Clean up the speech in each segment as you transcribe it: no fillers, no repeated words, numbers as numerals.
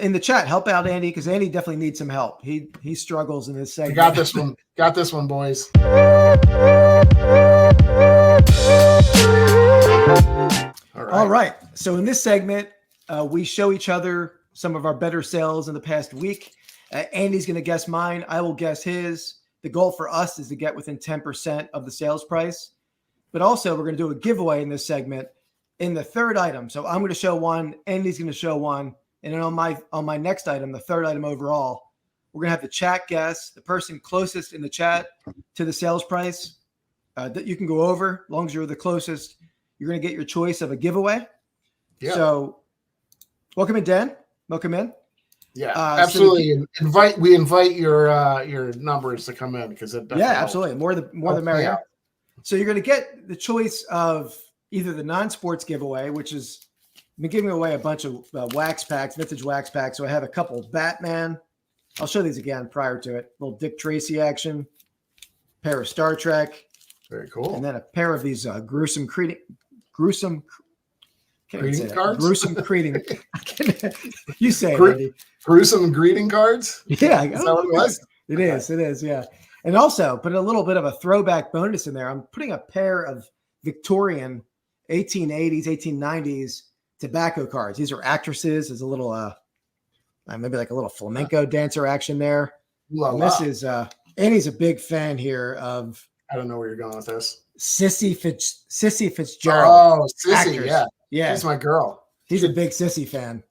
in the chat, help out Andy, because Andy definitely needs some help. He struggles in this segment. Got this one. Got this one, boys. All right. So in this segment, we show each other some of our better sales in the past week. Andy's going to guess mine. I will guess his. The goal for us is to get within 10% of the sales price. But also, we're going to do a giveaway in this segment in the third item. So I'm going to show one. Andy's going to show one. And then on my next item, the third item overall, we're going to have the chat guess, the person closest in the chat to the sales price that you can go over. As long as you're the closest, you're going to get your choice of a giveaway. Yeah. So welcome in, Dan. Welcome in. Yeah, absolutely. So we invite your numbers to come in because it definitely helps. Absolutely. More the merrier. So you're going to get the choice of either the non-sports giveaway, which is I've been giving away a bunch of wax packs, vintage wax packs. So I have a couple Batman. I'll show these again prior to it. A little Dick Tracy action, pair of Star Trek. Very cool. And then a pair of these gruesome greeting greeting. You say it, Andy. Gruesome greeting cards? Yeah. Is that what it was? It is, yeah. And also put a little bit of a throwback bonus in there. I'm putting a pair of Victorian 1880s, 1890s tobacco cards. These are actresses. There's a little, maybe like a little flamenco dancer action there. And this is, Annie's a big fan here of. I don't know where you're going with this. Sissy Fitzgerald. Oh, Sissy, actress. Yeah. She's my girl. He's a big Sissy fan.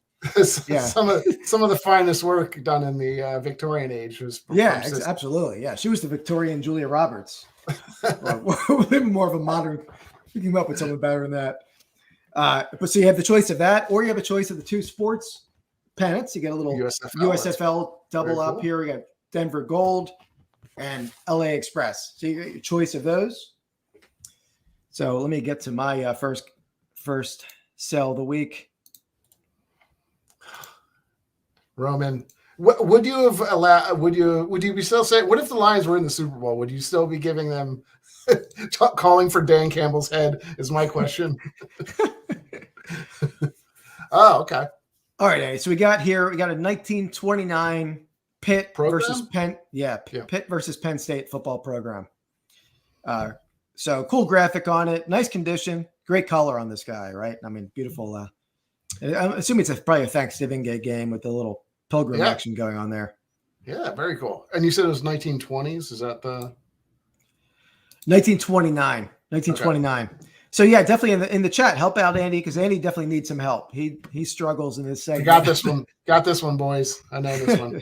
Yeah. Some of the finest work done in the Victorian age was absolutely. Yeah. She was the Victorian Julia Roberts. More of a modern. You came up with something better than that. But so you have the choice of that, or you have a choice of the two sports pennants. You get a little USFL double up here. You got Denver Gold and LA Express. So you get your choice of those. So let me get to my first sell of the week. Roman, would you have allowed? Would you be still saying? What if the Lions were in the Super Bowl? Would you still be giving them calling for Dan Campbell's head? Is my question. Oh, okay. All right, Eddie. So we got a 1929 Pitt program? Versus Penn. Yeah, Pitt versus Penn State football program. So cool graphic on it, nice condition, great color on this guy, right? I mean, beautiful. I'm assuming it's probably a Thanksgiving Day game with a little pilgrim action going on there. Yeah, very cool. And you said it was 1920s. Is that the 1929? 1929. Okay. So yeah, definitely in the chat, help out Andy because Andy definitely needs some help. He struggles in this segment. Got this one, boys. I know this one.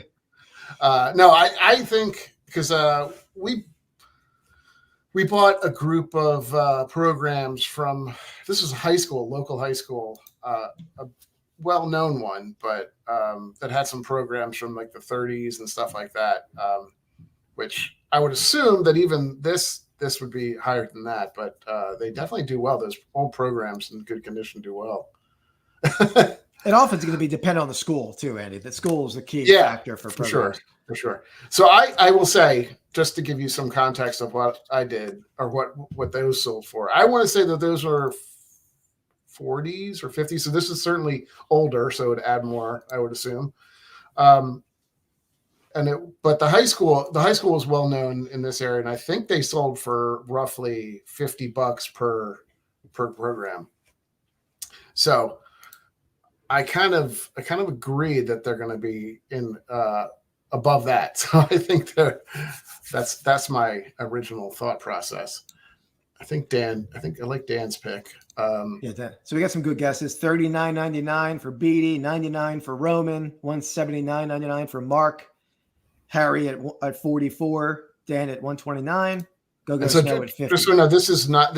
No, I think because we bought a group of programs from, this was local high school, a well-known one, but that had some programs from like the 30s and stuff like that, which I would assume that even this would be higher than that, but they definitely do well. Those old programs in good condition do well. And often it's going to be dependent on the school too, Andy. The school is the key factor for programs. For sure. So I will say, just to give you some context of what I did or what those sold for, I want to say that those were 40s or 50s. So this is certainly older, so it would add more, I would assume. But the high school was well known in this area, and I think they sold for roughly $50 per program. So I kind of agree that they're going to be in above that. So I think that's my original thought process. I like Dan's pick. So we got some good guesses. $39.99 for Beatty, $99 for Roman, $179.99 for Mark, Harry at 44, Dan at 129, Go Snow at 50. Just so no, this is not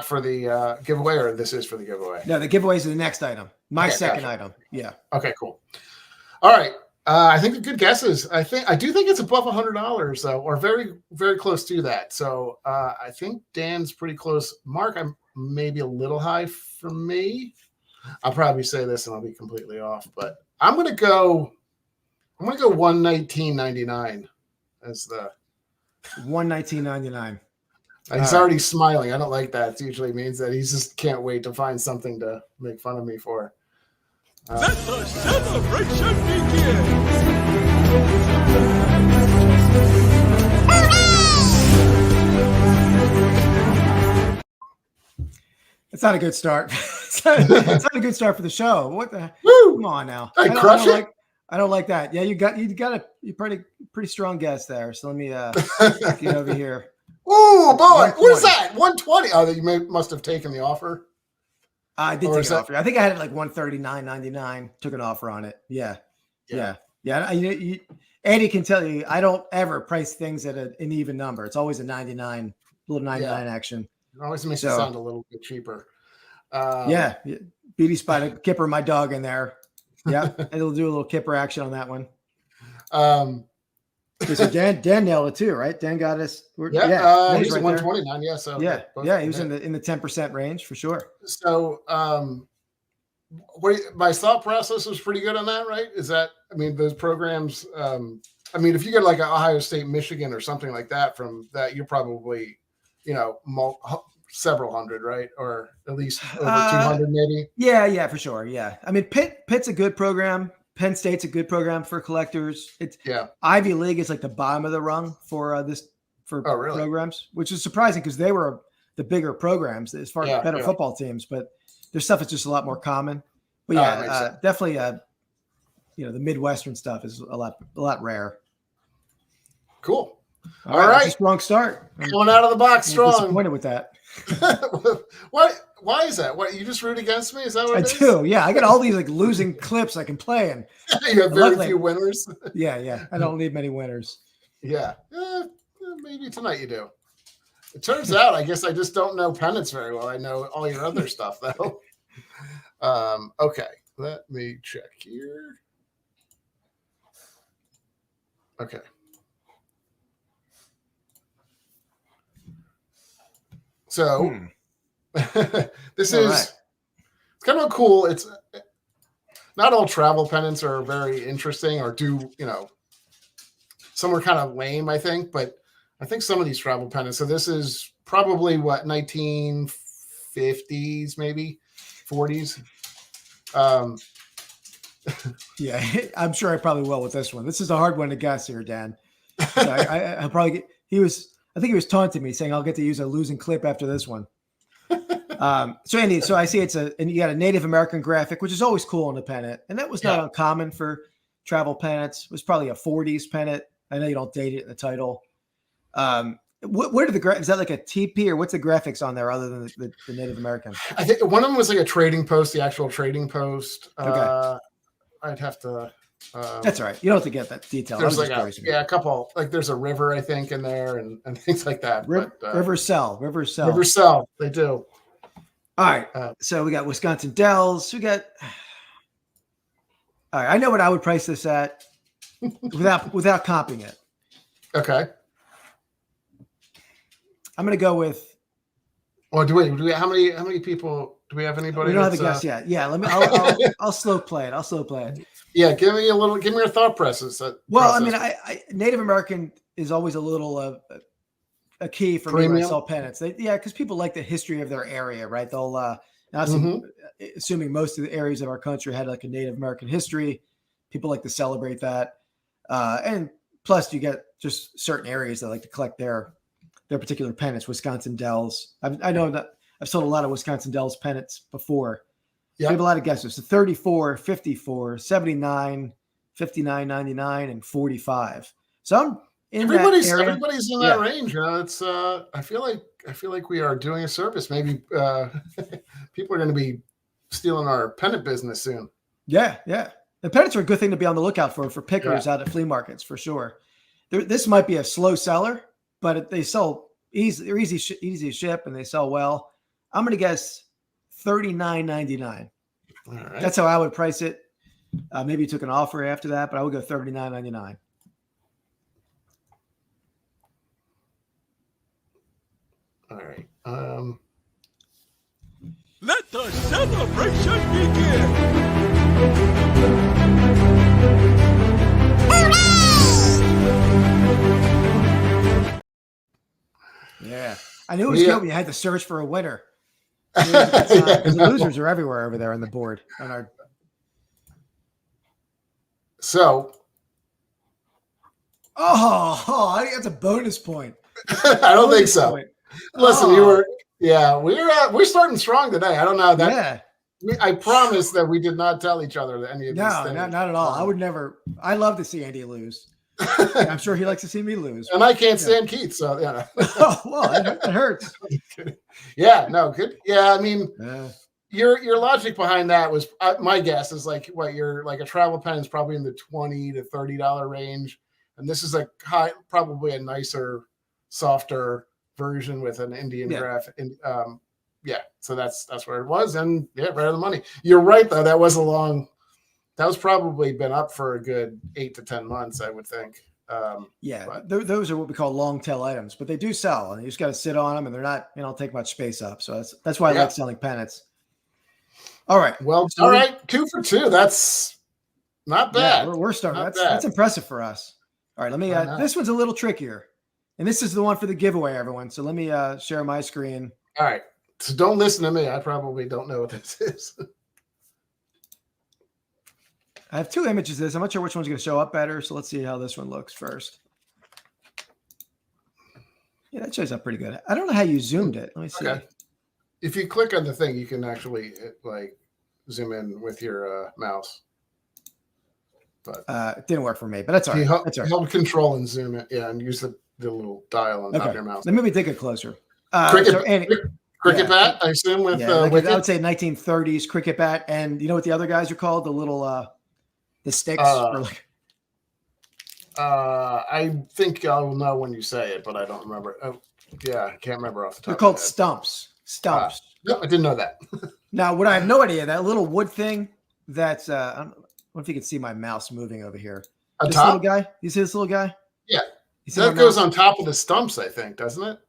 for the giveaway, or this is for the giveaway. No, the giveaway is the next item. My second item. Yeah. Okay, cool. All right. I think the good guesses. I do think it's above $100 though, or very, very close to that. So I think Dan's pretty close. Mark, I'm maybe a little high for me. I'll probably say this and I'll be completely off, but I'm gonna go $119.99 as the $119.99. He's already smiling. I don't like that. It usually means that he just can't wait to find something to make fun of me for. Let the celebration begin! It's not a good start. It's not a good start for the show. What the? Woo! Come on now. I don't like that. Yeah, you got a pretty strong guess there. So let me get over here. Oh boy, what is that? 120. Oh, you must have taken the offer. I did take an offer. I think I had it like 139.99. Took an offer on it. Yeah. Andy can tell you, I don't ever price things at an even number. It's always a 99, little 99 action. It always makes it sound a little bit cheaper. Beatty Spider, Kipper, my dog in there. Yeah, it'll do a little Kipper action on that one. So Dan nailed it too, right? Dan got us. He's right 129. Yeah, so he was in the 10% range for sure. So, my thought process was pretty good on that, right? Is that, I mean, those programs, if you get like Ohio State, Michigan or something like that from that, you're probably, several hundred, right? Or at least over 200 maybe. Yeah, for sure. Yeah. I mean, Pitt's a good program. Penn State's a good program for collectors. Ivy League is like the bottom of the rung for programs, which is surprising because they were the bigger programs as far as better football teams, but their stuff is just a lot more common. But definitely, the Midwestern stuff is a lot rare. Cool. All right. That's a strong start. Going out of the box strong. Disappointed with that. Why is that? What, you just root against me? Is that what it is? I do. Yeah, I got all these like losing clips I can play, and you have very few winners. Yeah. I don't need many winners. Yeah. Maybe tonight you do. It turns out, I guess I just don't know Pennants very well. I know all your other stuff though. Okay, let me check here. Okay. So this is it's kind of cool. It's not all travel pennants are very interesting or some are kind of lame, I think, but I think some of these travel pennants. So this is probably 1950s, maybe 40s. Yeah, I'm sure I probably will with this one. This is a hard one to guess here, Dan. So I'll probably get, I think he was taunting me saying I'll get to use a losing clip after this one. So Andy, I see and you got a Native American graphic, which is always cool in the pennant. And that was not uncommon for travel pennants. It was probably a 40s pennant. I know you don't date it in the title. Where did is that like a TP or what's the graphics on there other than the Native American? I think one of them was like a trading post, the actual trading post. Okay. I'd have to. That's all right. You don't have to get that detail. There's like a couple, like there's a river, I think, in there and things like that. River Cell. They do. All right. So we got Wisconsin Dells. All right. I know what I would price this at without comping it. Okay. I'm going to go with. Well, do we? How many people? Do we have anybody? We don't have a guess yet. Yeah. I'll slow play it. Yeah. Give me your thought process. Native American is always a little a key for me when I sell pennants. Because people like the history of their area, right? They'll assuming most of the areas of our country had like a Native American history. People like to celebrate that, and plus you get just certain areas that like to collect their particular pennants. Wisconsin Dells. I know that I've sold a lot of Wisconsin Dells pennants before. Yeah. We have a lot of guesses. So 34, 54, 79, 59.99, and 45. So I'm in everybody's that area. Everybody's in that range. It's I feel like we are doing a service. Maybe people are going to be stealing our pennant business soon. Yeah. The pennants are a good thing to be on the lookout for pickers out at flea markets for sure. This might be a slow seller, but they sell easy. They're easy to ship, and they sell well. I'm going to guess $39.99. All right. That's how I would price it. Maybe you took an offer after that, but I would go $39.99. All right. Let the celebration begin. Yeah. I knew it was good when you had to search for a winner. Because the losers are everywhere over there on the board. So that's a bonus point. I don't think so. Point. Listen, we're starting strong today. I don't know that. Yeah. I promise that we did not tell each other any of these things. No, not at all. I would never. I love to see Andy lose. I'm sure he likes to see me lose. And I can't stand Keith, so yeah. Oh, well, it hurts. Yeah, no, good. Yeah, I mean, your logic behind that was my guess is like what you're like a travel pen is probably in the $20 to $30 range, and this is probably a nicer, softer version with an Indian graph. So that's where it was, and right on the money. You're right though. That was probably been up for a good 8 to 10 months, I would think. Those are what we call long tail items, but they do sell, and you just got to sit on them, and they're not, take much space up. So that's why I like selling pennants. All right. Well, all right. 2 for 2. That's not bad. Yeah, we're starting. That's impressive for us. All right. Let me. This one's a little trickier, and this is the one for the giveaway, everyone. So let me share my screen. All right. So don't listen to me. I probably don't know what this is. I have 2 images of this. I'm not sure which one's going to show up better. So let's see how this one looks first. Yeah, that shows up pretty good. I don't know how you zoomed it. Let me see. Okay. If you click on the thing, you can actually zoom in with your mouse. But it didn't work for me, but that's all right. Hold control and zoom it. Yeah, and use the little dial on top of your mouse. Let me take it closer. Cricket bat, I assume, with I would say 1930s cricket bat. And you know what the other guys are called? The little the sticks. I think I'll know when you say it, but I don't remember. Oh, yeah, I can't remember off the top. They're called stumps. Stumps. No, I didn't know that. Now, what I have no idea, that little wood thing. That's I don't know if you can see my mouse moving over here. This little guy. You see this little guy? Yeah. That goes on top of the stumps, I think, doesn't it?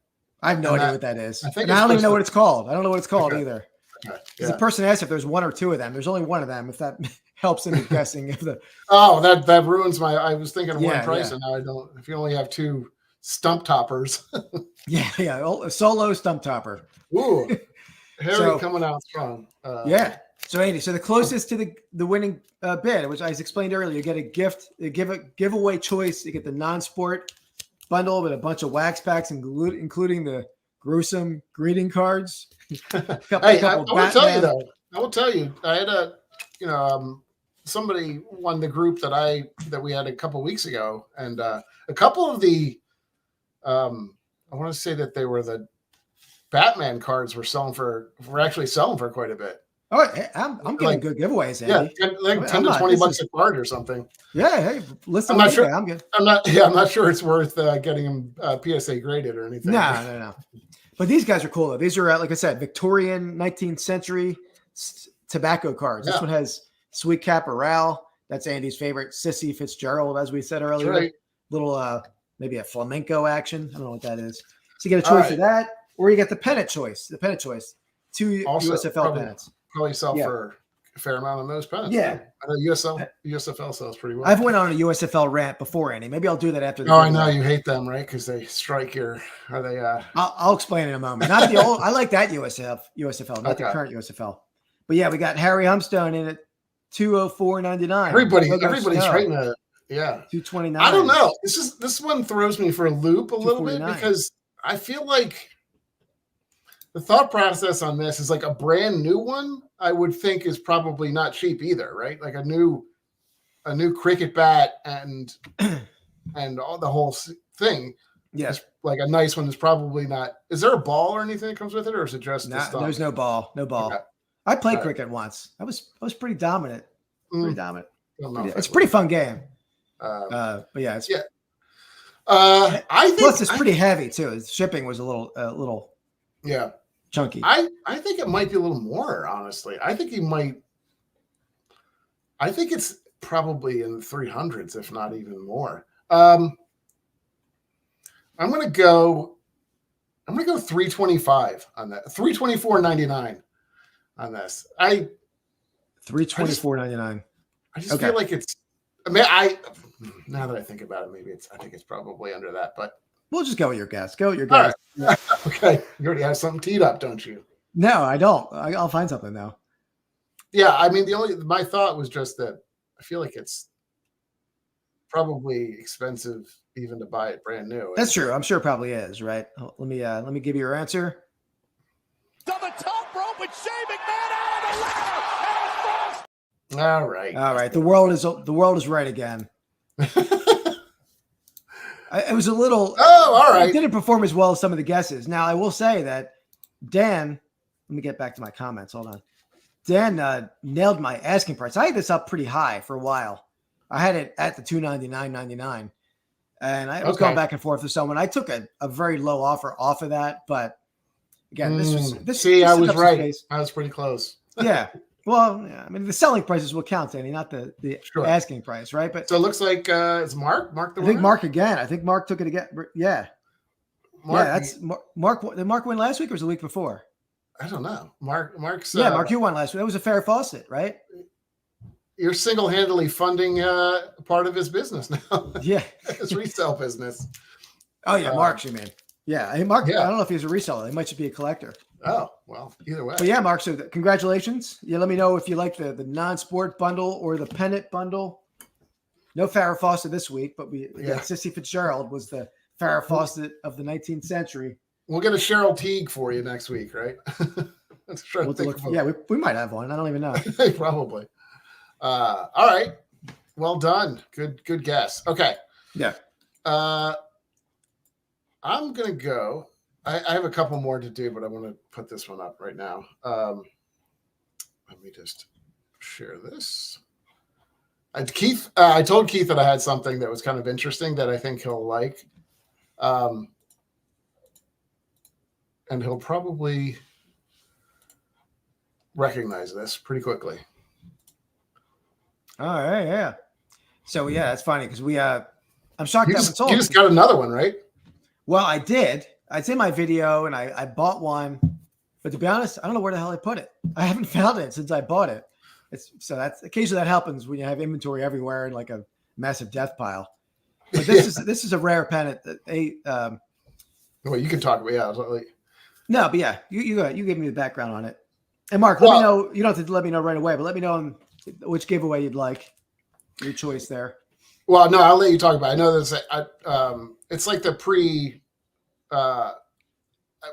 I have no idea what that is. I don't even know what it's called. I don't know what it's called either. The person asked if there's 1 or 2 of them. There's only 1 of them. If that helps in guessing, that ruins my. I was thinking of one price, and now I don't. If you only have 2 stump toppers. A solo stump topper. Ooh, Harry coming out strong. So Andy, the closest to the winning bid, which I explained earlier, you get a giveaway choice. You get the non-sport bundle with a bunch of wax packs, including the gruesome greeting cards. I will tell you, I had somebody won the group that we had a couple weeks ago, and a couple of the I want to say that they were the Batman cards were actually selling for quite a bit. Oh, hey, I'm getting good giveaways, Andy. Yeah, 10 to 20 bucks a card or something. Yeah, hey, listen. I'm not sure. I'm good. I'm not sure it's worth getting them PSA graded or anything. No. But these guys are cool though. These are, like I said, Victorian 19th century tobacco cards. This one has Sweet Caporal. That's Andy's favorite. Sissy Fitzgerald, as we said earlier. Right. Little maybe a flamenco action. I don't know what that is. So you get a choice of that, or you get the pennant choice. The pennant choice. 2 USFL pennants. Probably sell for a fair amount on those pennants. Yeah. I know USFL sells pretty well. I've went on a USFL rant before, Andy. Maybe I'll do that after. I know you hate them, right? Because they strike your. Are they? I'll explain in a moment. Not the old. I like that USFL, not the current USFL. But yeah, we got Harry Humstone in at $204.99. Everybody's rating it. Yeah. $229. I don't know. This one throws me for a loop a little bit because I feel like the thought process on this is like a brand new one. I would think is probably not cheap either, right? Like a new cricket bat and all the whole thing. Yes, like a nice one is probably not. Is there a ball or anything that comes with it, or is it just? There's no ball. No ball. Okay. I played cricket once. I was pretty dominant. Pretty dominant. It's a pretty fun game. But yeah, it's I think plus it's pretty heavy too. The shipping was a little chunky. I think it might be a little more, honestly. I think it's probably in the 300s, if not even more. I'm gonna go 325 on that. 324.99 on this. 324.99. I just feel like it's. I mean, now that I think about it, maybe I think it's probably under that, but we'll just go with your guess. Go with your guess. Right. Okay, you already have something teed up, don't you? No, I don't. I'll find something though. Yeah, I mean, my thought was just that I feel like it's probably expensive even to buy it brand new. That's true. I'm sure it probably is, right? Let me give you your answer. To the top rope and Shane McMahon out of the ladder. All right. All right. The world is right again. It was a little. Oh, all right. It didn't perform as well as some of the guesses. Now, I will say that Dan. Let me get back to my comments. Hold on. Dan nailed my asking price. I had this up pretty high for a while. I had it at the $299.99, and I was going back and forth with someone. I took a very low offer off of that, but again, this was. I was right. I was pretty close. Yeah. Well, yeah, I mean, the selling prices will count, Danny, not the asking price, right? But so it looks like it's Mark. Mark the winner? I think Mark again. I think Mark took it again. Yeah. Mark, that's Mark. Did Mark win last week or was it the week before? I don't know. Mark's. Mark, you won last week. That was a fair faucet, right? You're single-handedly funding part of his business now. Yeah. His resale business. Oh, yeah. Mark's, you mean. Yeah. Hey, Mark, I don't know if he's a reseller. He might just be a collector. Oh, well, either way. But yeah, Mark, so congratulations. Yeah, let me know if you like the non-sport bundle or the pennant bundle. No Farrah Fawcett this week, but Sissy Fitzgerald was the Farrah Fawcett of the 19th century. We'll get a Cheryl Teague for you next week, right? We might have one. I don't even know. Probably. All right. Well done. Good guess. Okay. Yeah. I'm going to go. I have a couple more to do, but I want to put this one up right now. Let me just share this. I told Keith that I had something that was kind of interesting that I think he'll like. And he'll probably recognize this pretty quickly. All right. Yeah. So, yeah, it's funny because I'm shocked you that just, it's sold. You just got another one, right? Well, I did. It's in my video, and I bought one. But to be honest, I don't know where the hell I put it. I haven't found it since I bought it. That's occasionally that happens when you have inventory everywhere in like a massive death pile. But this is a rare pennant that they. Well, you can talk about No, but yeah, you give me the background on it. And Mark, let me know. You don't have to let me know right away, but let me know which giveaway you'd like. Your choice there. Well, no, I'll let you talk about it. I know there's it's like the pre. What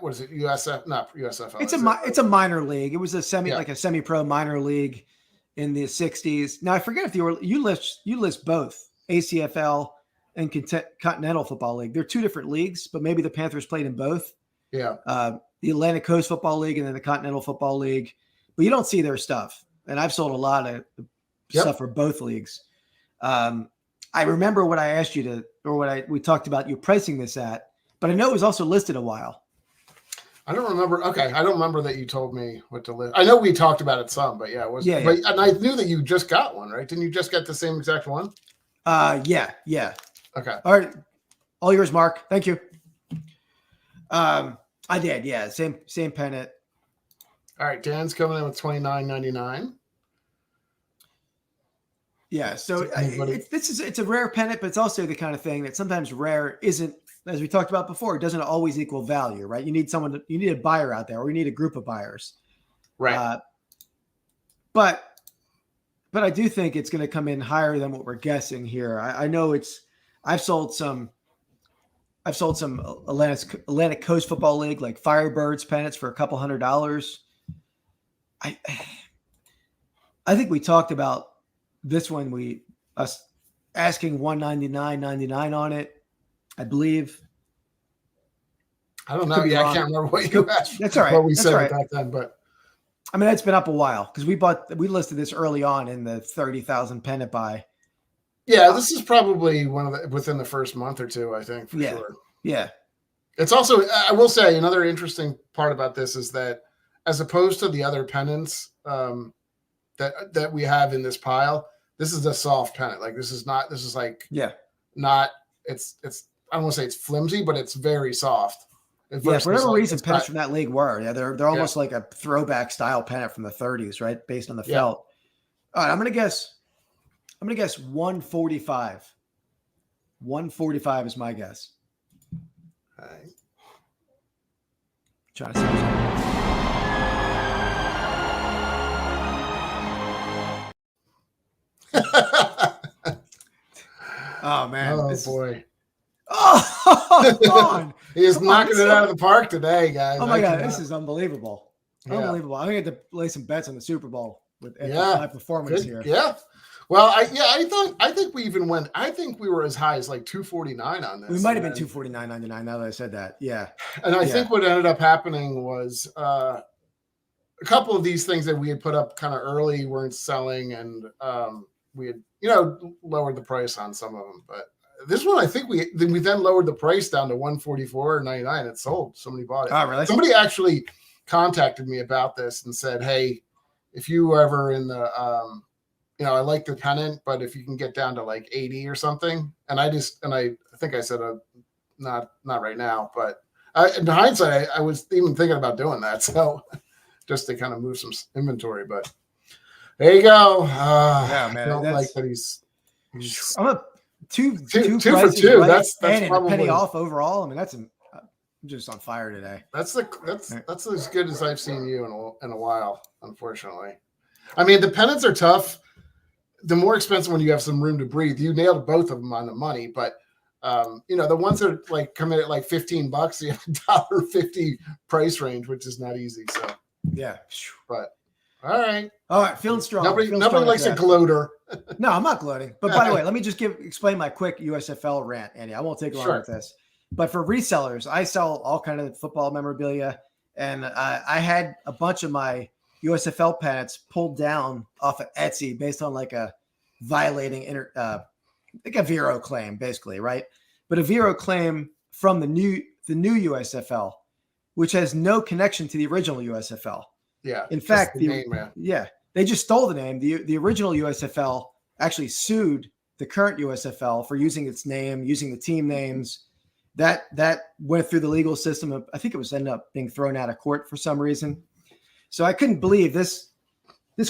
is it? USF? Not USFL. It's a minor league. It was a semi-pro minor league in the 60s. Now I forget if you list both ACFL and Continental Football League. They're two different leagues, but maybe the Panthers played in both. Yeah. The Atlantic Coast Football League and then the Continental Football League. But you don't see their stuff. And I've sold a lot of stuff for both leagues. I remember what I asked you we talked about you pricing this at, but I know it was also listed a while. I don't remember. Okay. I don't remember that you told me what to list. I know we talked about it some, but it was. Yeah. But, and I knew that you just got one, right? Didn't you just get the same exact one? Yeah. Okay. All right. All yours, Mark. Thank you. I did. Yeah. Same pennant. All right. Dan's coming in with $29.99. Yeah. So it's a rare pennant, but it's also the kind of thing that sometimes rare isn't, as we talked about before, it doesn't always equal value, right? You need you need a buyer out there, or you need a group of buyers. Right. But I do think it's going to come in higher than what we're guessing here. I know I've sold some Atlantic Coast Football League, like Firebirds pennants for a couple $100. I think we talked about this one. Us asking $199.99 on it, I believe. I don't know. Yeah, I can't remember what you asked. That's all right. What we said back then, but I mean, it's been up a while because we listed this early on in the 30,000 pennant buy. Yeah, this is probably within the first month or two, I think, for sure. Yeah. It's also, I will say, another interesting part about this is that as opposed to the other pennants that we have in this pile, this is a soft pennant. Like it's I don't want to say it's flimsy, but it's very soft. Yeah, for whatever reason, pennants from that league were. Yeah, they're almost like a throwback style pennant from the 30s, right? Based on the felt. All right, I'm gonna guess 145. 145 is my guess. All right. Trying to see. Oh man. Oh boy. Oh, come on. He is knocking it out of the park today, guys. Oh my God, this is unbelievable. Yeah. Unbelievable. I'm gonna have to lay some bets on the Super Bowl with my performance here. Yeah. Well, I think we even went. I think we were as high as like 249 on this. We might have been 249.99 now that I said that. Yeah. And I think what ended up happening was a couple of these things that we had put up kind of early weren't selling, and we had lowered the price on some of them. But this one, I think we then lowered the price down to 144.99. It sold. Somebody bought it. Oh, really? Somebody actually contacted me about this and said, "Hey, if you were ever in the I like the pennant, but if you can get down to like 80 or something," and I think I said not right now, but in hindsight, I was even thinking about doing that, so just to kind of move some inventory. But there you go. Yeah, man. I don't like that he's I'm a two for prices two. Right, That's and probably a penny off overall. I mean, I'm just on fire today. That's as good as I've seen you in a while. Unfortunately, I mean the pennants are tough. The more expensive when you have some room to breathe. You nailed both of them on the money, but the ones that are like come in at like $15, you have $1.50 price range, which is not easy. So yeah, but all right, feeling strong. Nobody likes a gloater. No, I'm not gloating. But by the way, let me just explain my quick USFL rant, Andy. I won't take long with this. But for resellers, I sell all kind of football memorabilia, and I had a bunch of my USFL pennants pulled down off of Etsy based on like a violating like a Vero claim, basically, right? But a Vero claim from the new USFL, which has no connection to the original USFL. Yeah. In fact, the name, man. Yeah, they just stole the name. The original USFL actually sued the current USFL for using its name, using the team names. That went through the legal system. I think it was ended up being thrown out of court for some reason. So I couldn't believe this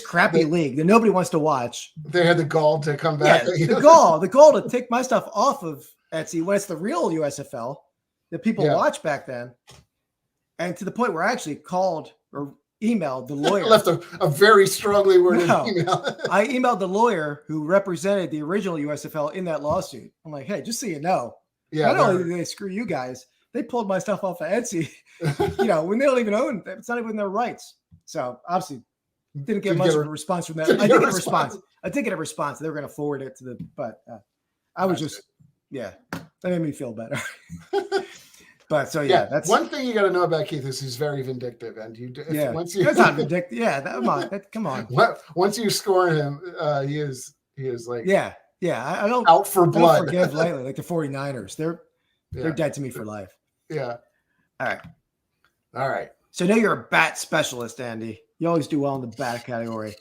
crappy league that nobody wants to watch. They had the gall to come back. Yeah, the gall to take my stuff off of Etsy when it's the real USFL that people watch back then. And to the point where I actually called or emailed the lawyer. Left a very strongly worded email. I emailed the lawyer who represented the original USFL in that lawsuit. I'm like, hey, just so you know, not only did they screw you guys, they pulled my stuff off of Etsy, when they don't even own it. It's not even their rights. So obviously didn't get much of a response from that. I did get a response. They were going to forward it to but I was that made me feel better. But so that's one thing you got to know about Keith is he's very vindictive, and that's not vindictive. Yeah, come on. Once you score him, he is like I don't out for blood. I don't forgive lightly, like the 49ers. They're dead to me for life. Yeah. All right. So now you're a bat specialist, Andy. You always do well in the bat category.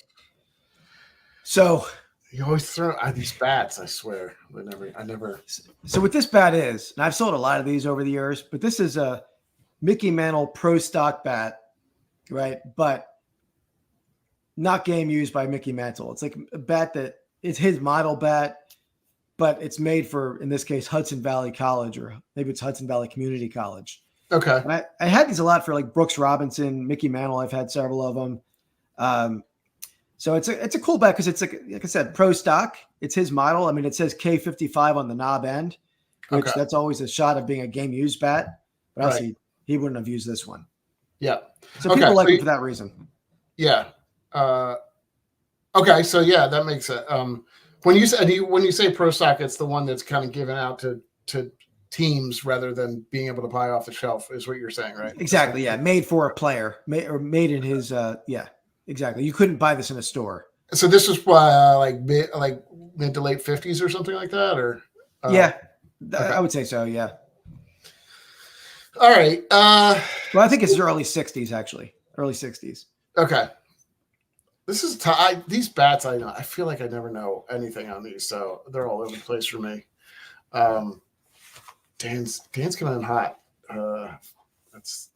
So you always throw these bats. I swear, I never. So what this bat is, and I've sold a lot of these over the years, but this is a Mickey Mantle Pro Stock bat, right? But not game used by Mickey Mantle. It's like a bat that is his model bat, but it's made for, in this case, Hudson Valley College, or maybe it's Hudson Valley Community College. Okay. And I had these a lot for like Brooks Robinson, Mickey Mantle. I've had several of them. So it's a cool bat because it's like I said, pro stock. It's his model. I mean, it says K55 on the knob end, which that's always a shot of being a game used bat. But obviously he wouldn't have used this one. Yeah. So people like it for that reason. Yeah. Okay. So that makes it. When you say pro stock, it's the one that's kind of given out to teams rather than being able to buy off the shelf, is what you're saying, right? Exactly. Yeah. Made for a player, made in his. Exactly. You couldn't buy this in a store. So this was like mid to late 50s or something like that, or I would say so. Yeah. All right. Well, I think it's early 60s actually. Early 60s. Okay. This is these bats. I feel like I never know anything on these, so they're all over the place for me. Dan's coming in hot. That's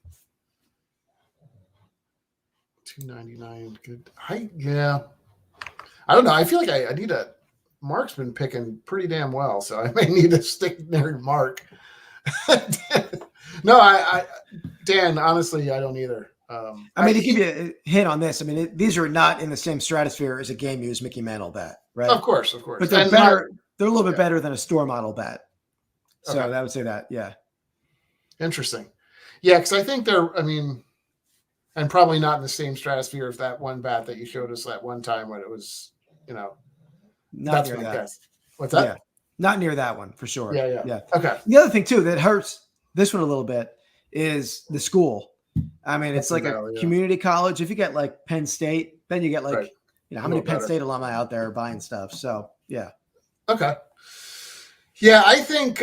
$2.99. Good. I don't know. I feel like I need a. Mark's been picking pretty damn well, so I may need to stick near Mark. No, Dan. Honestly, I don't either. I mean, to give you a hint on this, I mean, these are not in the same stratosphere as a game used Mickey Mantle bat, right? Of course. But they're they're a little bit better than a store model bat. So Okay. I would say that. Yeah. Interesting. Yeah, because I think they're, and probably not in the same stratosphere as that one bat that you showed us that one time when it was, Not that's near my that. guess. What's that? Yeah. Not near that one for sure. Yeah. Okay. The other thing too that hurts this one a little bit is the school. I mean, it's like a community college. If you get like Penn State, then you get like, Right. how many Penn State alumni out there buying stuff? So yeah. Okay. Yeah, I think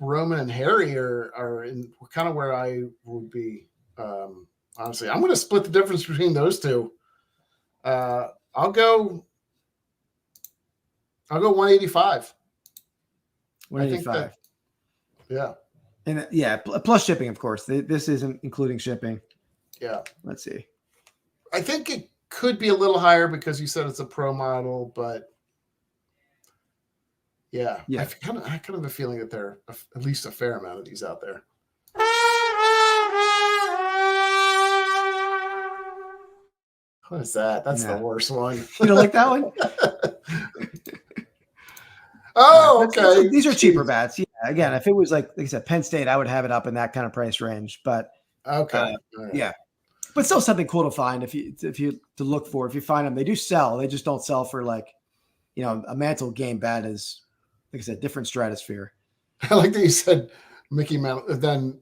Roman and Harry are in kind of where I would be. Honestly, I'm going to split the difference between those two. I'll go 185. 185. Yeah. And plus shipping, of course. This isn't including shipping. Yeah. Let's see. I think it could be a little higher because you said it's a pro model, but yeah. I kind of have a feeling that there are at least a fair amount of these out there. What is that? That's the worst one. You don't like that one? Oh, okay. These are cheaper bats. Yeah. Again, if it was like I said, Penn State, I would have it up in that kind of price range. But okay, yeah, but still something cool to find if you to look for. If you find them, they do sell. They just don't sell for like, a mantle game bat is, like I said, different stratosphere. I like that you said Mickey Mouse. Then,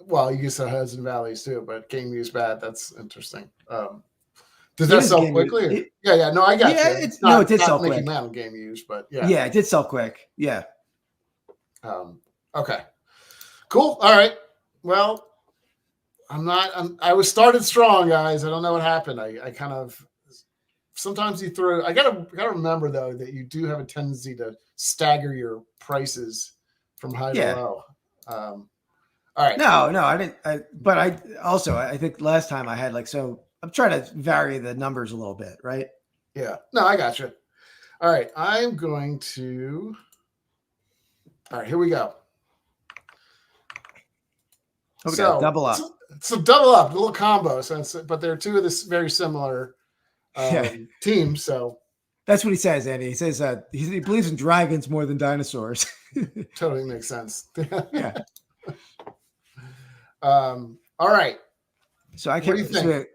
well, you said Hudson Valleys too, but game use bat. That's interesting. Does that sell quickly? Yeah. No, I got you. It did sell quick. Mickey Mouse game use, but yeah. Yeah, it did sell quick. Yeah. Okay. Cool. All right. Well, I was started strong, guys. I don't know what happened. I kind of, sometimes you throw, I gotta remember though, that you do have a tendency to stagger your prices from high to low. All right. No, I didn't. But I think last time I had I'm trying to vary the numbers a little bit, right? Yeah. No, I got you. All right. All right, here we go. Okay, so double up. So double up, a little combo. But they're two of this very similar teams. So that's what he says, Andy. He says he believes in dragons more than dinosaurs. Totally makes sense. Yeah. All right. So I can't. What do you think?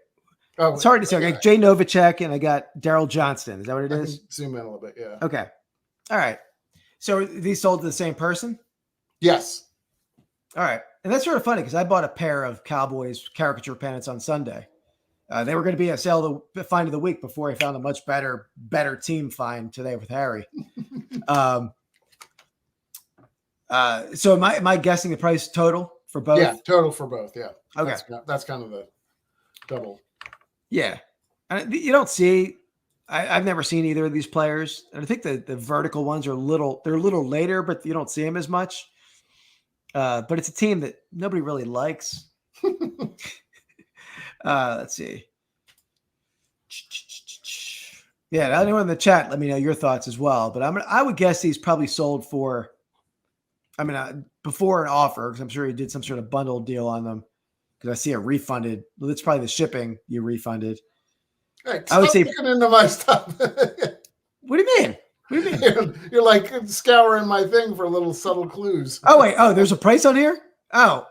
It's hard to say. I got Jay Novacek and I got Daryl Johnston. Is that what it is? Zoom in a little bit. Yeah. Okay. All right. So are these sold to the same person? Yes. All right. And that's sort of funny because I bought a pair of Cowboys caricature pennants on Sunday. They were going to be a sale the find of the week before I found a much better team find today with Harry. So am I guessing the price total for both? Yeah, total for both. Yeah. Okay. That's kind of the double. Yeah. And you don't see, I've never seen either of these players. And I think the vertical ones they're a little later, but you don't see them as much. But it's a team that nobody really likes. Let's see. Yeah, anyone in the chat, let me know your thoughts as well. But I would guess he's probably sold for, before an offer, because I'm sure he did some sort of bundle deal on them. Because I see it refunded. Well, that's probably the shipping you refunded. Hey, I would say looking into my stuff. What do you mean? What do you mean? You're like scouring my thing for little subtle clues. Oh wait, there's a price on here? Oh.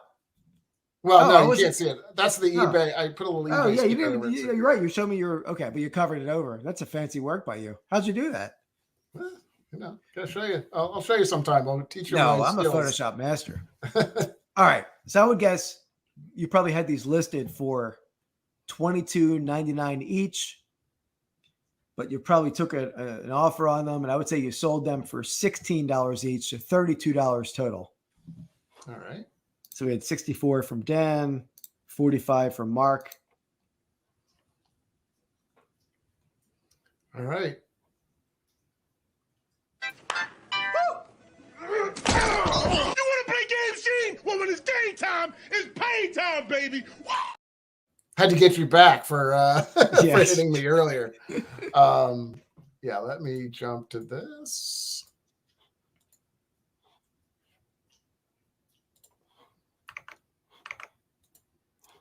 Well, no, you can't see it. That's the eBay. I put a little eBay. Oh yeah, you're right. You showed me okay, but you covered it over. That's a fancy work by you. How'd you do that? Well, gotta show you. I'll show you sometime. I'll teach you. No, I'm skills. A Photoshop master. All right, so I would guess you probably had these listed for $22.99 each, but you probably took an offer on them, and I would say you sold them for $16 each, so $32 total. All right. So we had 64 from Dan, 45 from Mark. All right. You want to play games, Gene? Well, when it's game time, it's pay time, baby. Had to get you back for Yes. for hitting me earlier. Yeah, let me jump to this.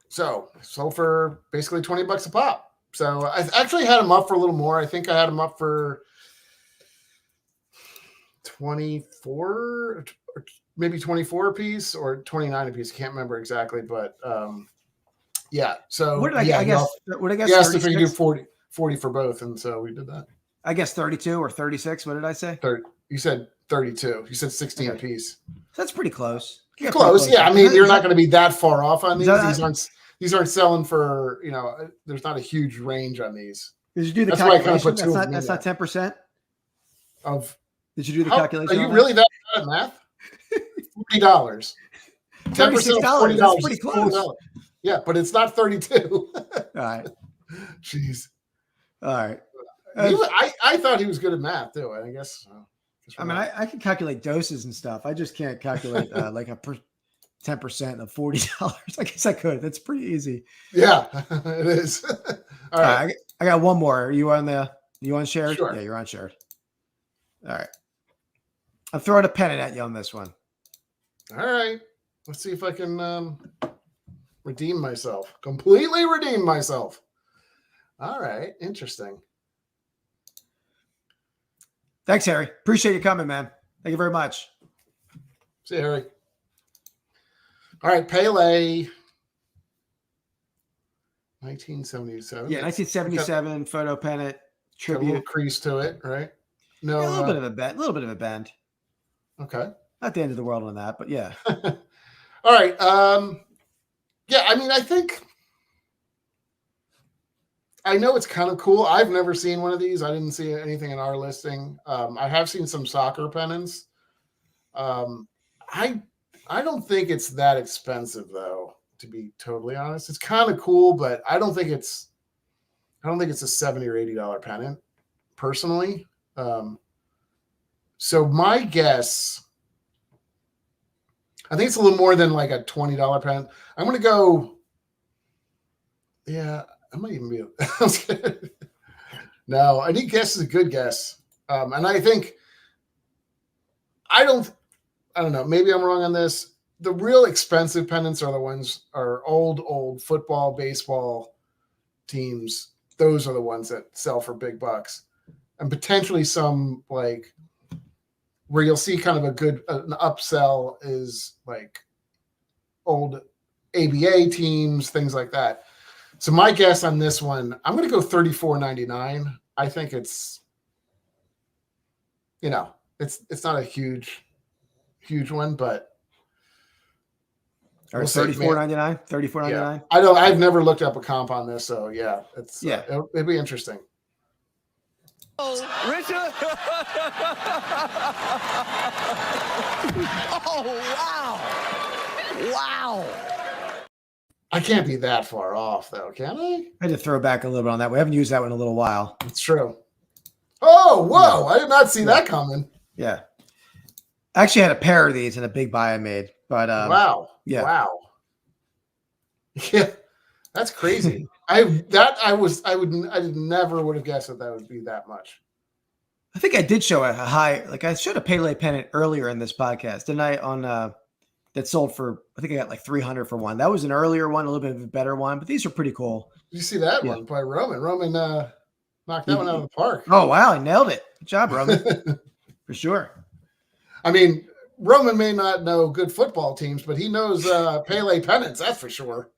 So for basically $20 a pop. So I actually had them up for a little more. I think I had them up for 24 or maybe 24 a piece or 29 a piece. I can't remember exactly, but yeah. So what did I guess? What did I guess? You asked if we could do 40 for both, and so we did that. I guess 32 or 36. What did I say? You said 32. You said 16 a piece. That's pretty close. Close. Yeah. I mean, you're not going to be that far off on these. These aren't selling for, there's not a huge range on these. Did you do the calculation? That's not 10% of. Did you do the calculation? Are you really that bad at math? $40. 10% $36. That's pretty close. $40. Yeah, but it's not 32. All right. Jeez. All right. I thought he was good at math too. I guess. I mean, I can calculate doses and stuff. I just can't calculate like a 10% of $40. I guess I could. That's pretty easy. Yeah, it is. All right. I got one more. Are you on shared? Sure. Yeah, you're on shared. All right. I'm throwing a pennant at you on this one. All right. Let's see if I can redeem myself. Completely redeem myself. All right. Interesting. Thanks, Harry. Appreciate you coming, man. Thank you very much. See you, Harry. All right, Pele. 1977. Yeah, 1977 photo pennant tribute. Got a little crease to it, right? No, a little bit of a bend. Okay. Not the end of the world on that, but yeah. All right. Yeah, I mean, I know it's kind of cool. I've never seen one of these. I didn't see anything in our listing. I have seen some soccer pennants. I don't think it's that expensive though, to be totally honest. It's kind of cool, but I don't think it's a $70 or $80 pennant personally. So my guess, I think it's a little more than like a $20 pennant. I'm going to go. Yeah, I might even be. No, I think guess is a good guess. And I think, I don't know. Maybe I'm wrong on this. The real expensive pennants are the ones are old football, baseball teams. Those are the ones that sell for big bucks, and potentially some like where you'll see kind of an upsell is like old ABA teams, things like that. So my guess on this one, I'm going to go $34.99. I think it's not a huge one, but all right, $34.99. $34.99. Yeah. I've never looked up a comp on this, so yeah, it'd be interesting. Oh, Richard! Oh, wow! I can't be that far off, though, can I? I had to throw back a little bit on that. We haven't used that one in a little while. It's true. Oh, whoa! Yeah. I did not see that coming. Yeah. I actually had a pair of these in a big buy I made, but wow. Yeah. Wow. Yeah, that's crazy. I never would have guessed that would be that much. I think I did show a high, like I showed a Pele pennant earlier in this podcast, didn't I? On that sold for, I think I got like 300 for one. That was an earlier one, a little bit of a better one, but these are pretty cool. Did you see that one by Roman? Roman knocked that one out of the park. Oh wow, he nailed it. Good job, Roman. For sure. I mean, Roman may not know good football teams, but he knows Pele pennants. That's for sure.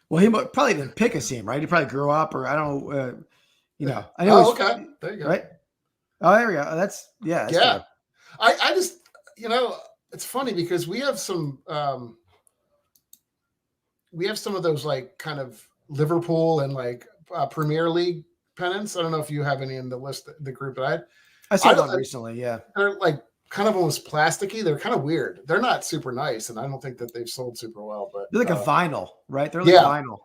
Well, he probably didn't pick a team, right? He probably grew up, or I don't know. I know. Okay. There you go. Right. Oh, there we go. That's yeah. I just, it's funny because we have some of those like kind of Liverpool and like Premier League pennants. I don't know if you have any in the list, the group that I saw one recently. Yeah. They're like kind of almost plasticky. They're kind of weird. They're not super nice, and I don't think that they've sold super well. But they're like a vinyl, right? They're like vinyl.